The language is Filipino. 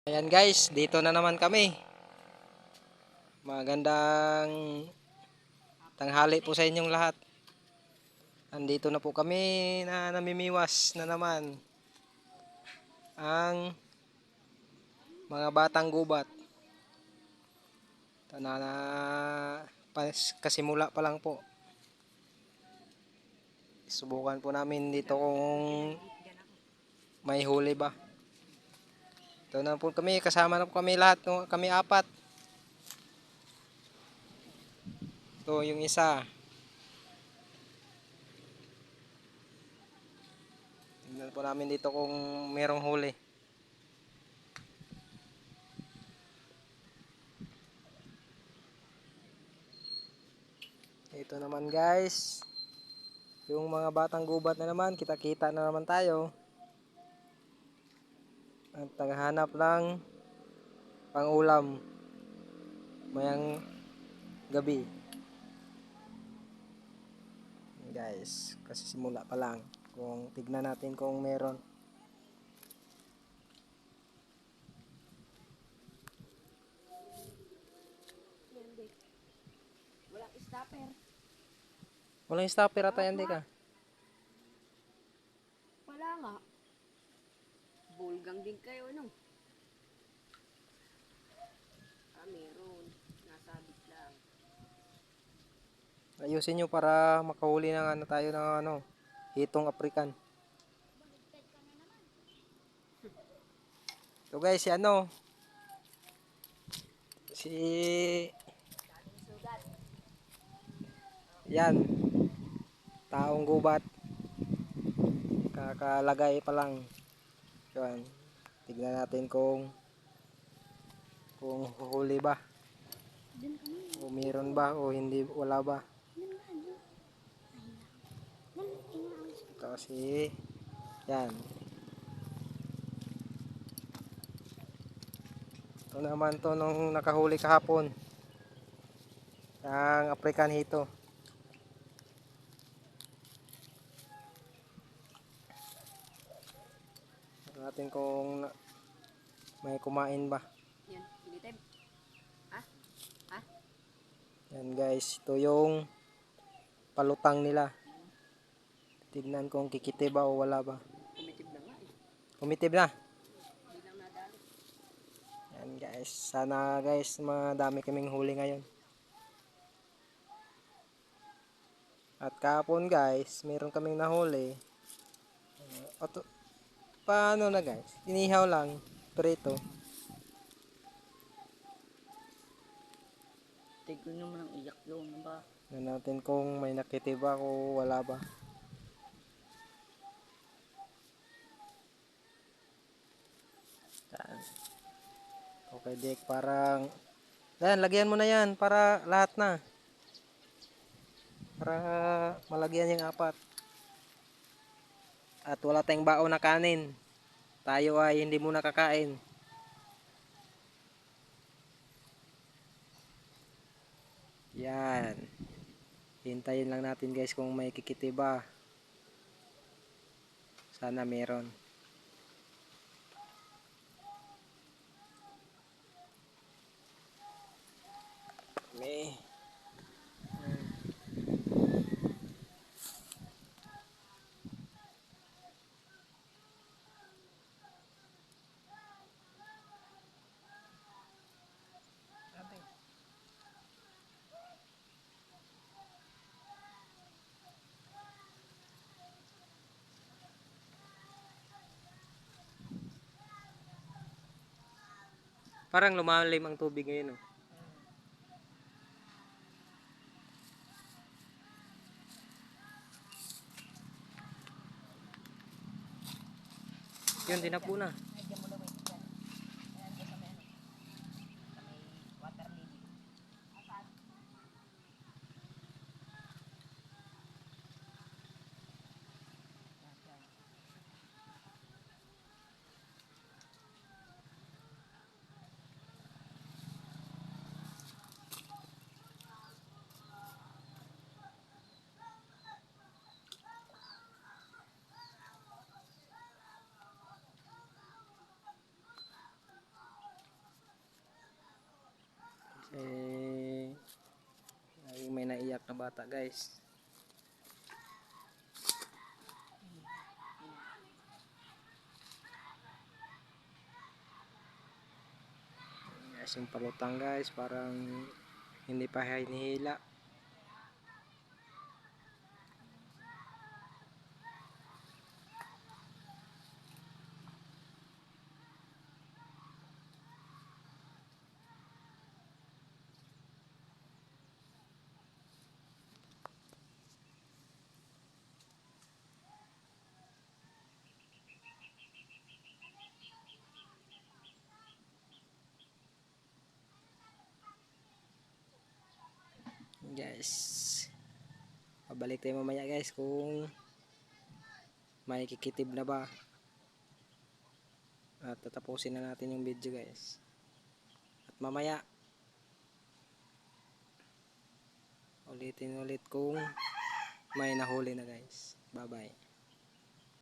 Ayan guys, dito na naman kami. Magandang tanghali po sa inyong lahat. Andito na po kami na namimiwas na naman ang mga batang gubat. Kasimula pa lang po. Subukan po namin dito kung may huli ba. Ito na po kami, kasama na po kami lahat, kami apat. Ito yung isa. Tingnan po namin dito kung merong huli. Ito naman guys, yung mga batang gubat na naman, kita-kita na naman tayo. At naghahanap ng pang-ulam mayang gabi. Guys, kasi simula pa lang. Kung tignan natin kung meron. Walang stopper. Walang stopper ata yan, di ka? Wala nga. Bulgang din kayo, no? Meron. Nasabit lang. Ayusin nyo para makahuli ng ano tayo ng hitong African. So guys, si yan, taong gubat. Kakalagay pa lang. Yan. Tignan natin kung huhuli ba. O meron ba o hindi, wala ba. Kasi yan. Ito naman to nung nakahuli kahapon. Ang African hito. Tignan natin kung may kumain ba. Yan, pinitib. Ha? Ha? Yan guys, ito yung palutang nila. Tignan kung kikitib ba o wala ba. Kumitib na nga eh. Kumitib na. Hindi lang nadali. Yan guys, sana guys madami kaming huli ngayon. At kahapon guys, meron kaming nahuli. Paano na guys? Inihaw lang, prito. Tignan naman ang iyak yun, ba? Tignan natin kung may nakitib ba o wala ba. Yan. Okay Dick, parang yan, lagyan mo na yan para lahat na. Para malagyan yung apat. At wala tayong baon na kanin. Tayo ay hindi muna kakain. Yan. Hintayin lang natin guys kung may kikitiba. Sana meron. May. Parang lumalim ang tubig ngayon. Oh. Yun, tinapo na. na bata guys. Guys, yung palutang guys, parang hindi pa hinihila. Guys, pabalik tayo mamaya guys kung may kikitib na ba, at tatapusin na natin yung video guys. At mamaya ulitin ulit kung may nahuli na guys. Bye bye.